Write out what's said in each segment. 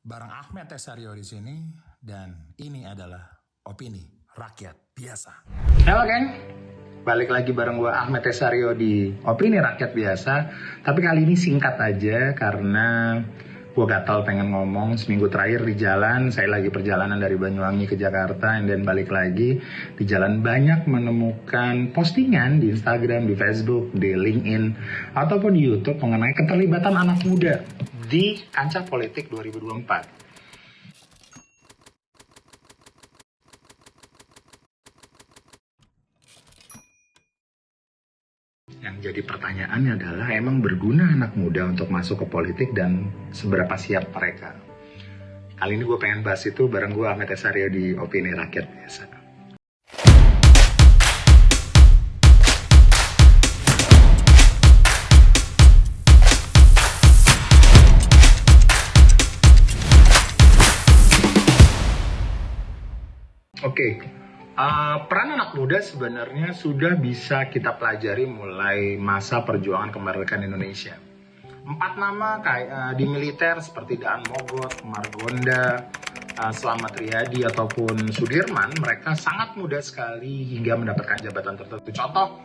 Bareng Ahmed Tesario di sini dan ini adalah opini rakyat biasa. Halo geng, balik lagi bareng gue Ahmed Tesario di opini rakyat biasa. Tapi kali ini singkat aja karena gue gatal pengen ngomong. Seminggu terakhir di jalan, saya lagi perjalanan dari Banyuwangi ke Jakarta dan balik lagi di jalan banyak menemukan postingan di Instagram, di Facebook, di LinkedIn ataupun di YouTube mengenai keterlibatan anak muda di kancah politik 2024. Yang jadi pertanyaannya adalah emang berguna anak muda untuk masuk ke politik dan seberapa siap mereka? Kali ini gue pengen bahas itu bareng gue Ahmed Tesario di Opini Rakyat Biasa. Oke, peran anak muda sebenarnya sudah bisa kita pelajari mulai masa perjuangan kemerdekaan Indonesia. 4 nama kayak di militer seperti Daan Mogot, Margonda, Slamet Riyadi ataupun Sudirman, mereka sangat muda sekali hingga mendapatkan jabatan tertentu. Contoh,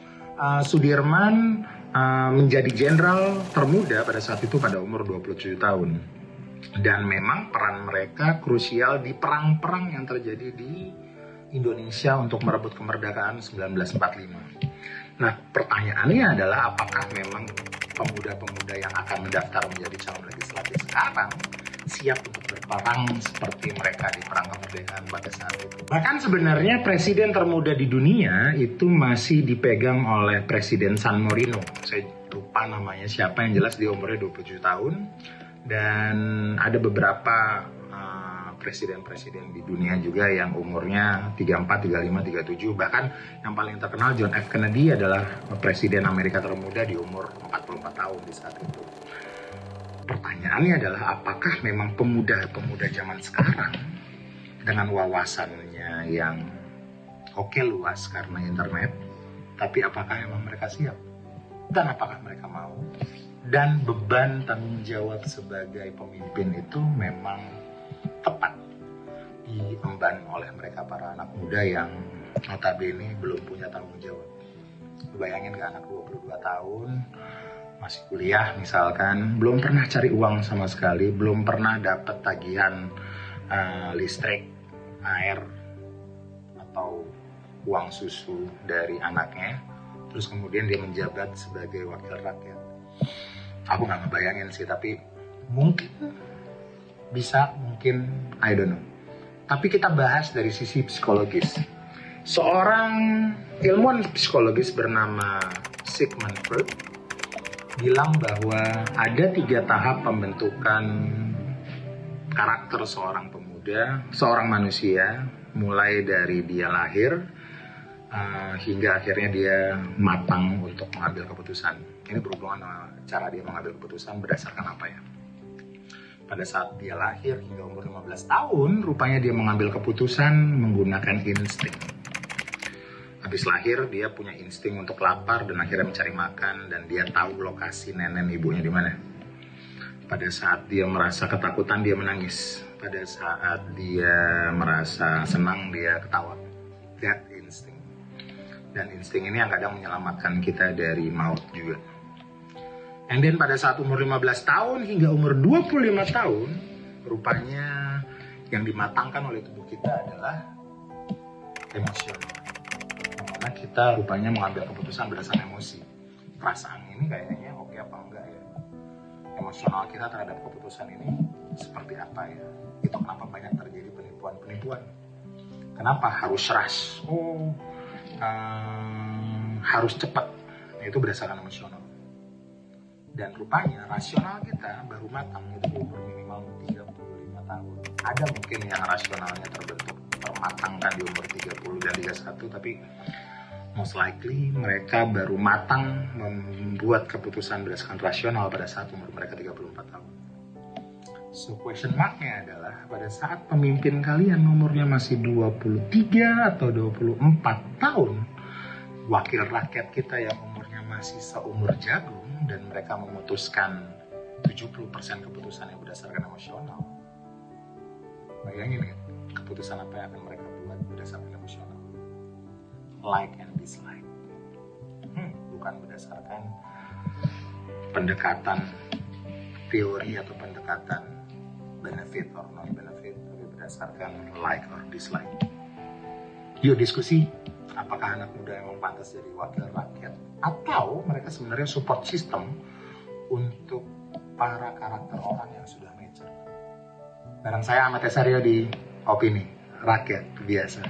Sudirman menjadi jenderal termuda pada saat itu pada umur 27 tahun. Dan memang peran mereka krusial di perang-perang yang terjadi di Indonesia untuk merebut kemerdekaan 1945. Nah, pertanyaannya adalah apakah memang pemuda-pemuda yang akan mendaftar menjadi calon legislatif sekarang siap untuk berperang seperti mereka di perang kemerdekaan pada saat itu. Bahkan sebenarnya presiden termuda di dunia itu masih dipegang oleh Presiden San Marino. Saya lupa namanya siapa, yang jelas dia umurnya 27 tahun. Dan ada beberapa presiden-presiden di dunia juga yang umurnya 34, 35, 37. Bahkan yang paling terkenal John F. Kennedy adalah presiden Amerika termuda di umur 44 tahun di saat itu. Pertanyaannya adalah apakah memang pemuda-pemuda zaman sekarang dengan wawasannya yang luas karena internet, tapi apakah memang mereka siap? Dan apakah mereka mau? Dan beban tanggung jawab sebagai pemimpin itu memang tepat diemban oleh mereka para anak muda yang notabene belum punya tanggung jawab. Bayangin ke anak 22 tahun, masih kuliah misalkan, belum pernah cari uang sama sekali, belum pernah dapat tagihan listrik, air, atau uang susu dari anaknya, terus kemudian dia menjabat sebagai wakil rakyat. Aku nggak ngebayangin sih, tapi mungkin bisa, mungkin I don't know. Tapi kita bahas dari sisi psikologis. Seorang ilmuwan psikologis bernama Sigmund Freud bilang bahwa ada 3 tahap pembentukan karakter seorang pemuda, seorang manusia, mulai dari dia lahir hingga akhirnya dia matang untuk mengambil keputusan. Ini berhubungan sama cara dia mengambil keputusan berdasarkan apa ya? Pada saat dia lahir hingga umur 15 tahun, rupanya dia mengambil keputusan menggunakan insting. Habis lahir, dia punya insting untuk lapar dan akhirnya mencari makan, dan dia tahu lokasi nenek ibunya di mana. Pada saat dia merasa ketakutan, dia menangis. Pada saat dia merasa senang, dia ketawa. That insting. Dan insting ini yang kadang menyelamatkan kita dari maut juga. And then pada saat umur 15 tahun hingga umur 25 tahun, rupanya yang dimatangkan oleh tubuh kita adalah emosional. Karena kita rupanya mengambil keputusan berdasarkan emosi. Perasaan ini kayaknya oke apa enggak ya? Emosional kita terhadap keputusan ini seperti apa ya? Itu kenapa banyak terjadi penipuan-penipuan. Kenapa harus rush? Harus cepat. Itu berdasarkan emosional. Dan rupanya rasional kita baru matang itu di umur minimal 35 tahun. Ada mungkin yang rasionalnya termatangkan di umur 30 dan 31, tapi most likely mereka baru matang membuat keputusan berdasarkan rasional pada saat umur mereka 34 tahun. So question mark-nya adalah pada saat pemimpin kalian umurnya masih 23 atau 24 tahun, wakil rakyat kita yang umurnya masih seumur jagung dan mereka memutuskan 70% keputusan yang berdasarkan emosional, Bayangin kan, keputusan apa yang akan mereka buat berdasarkan emosional. Like and dislike. Bukan berdasarkan pendekatan teori atau pendekatan benefit or non benefit, tapi berdasarkan like or dislike. Yuk diskusi, apakah anak muda emang pantas jadi wakil rakyat atau mereka sebenarnya support system untuk para karakter orang yang sudah mature. Bareng saya Ahmad Esario di Opini Rakyat Biasa.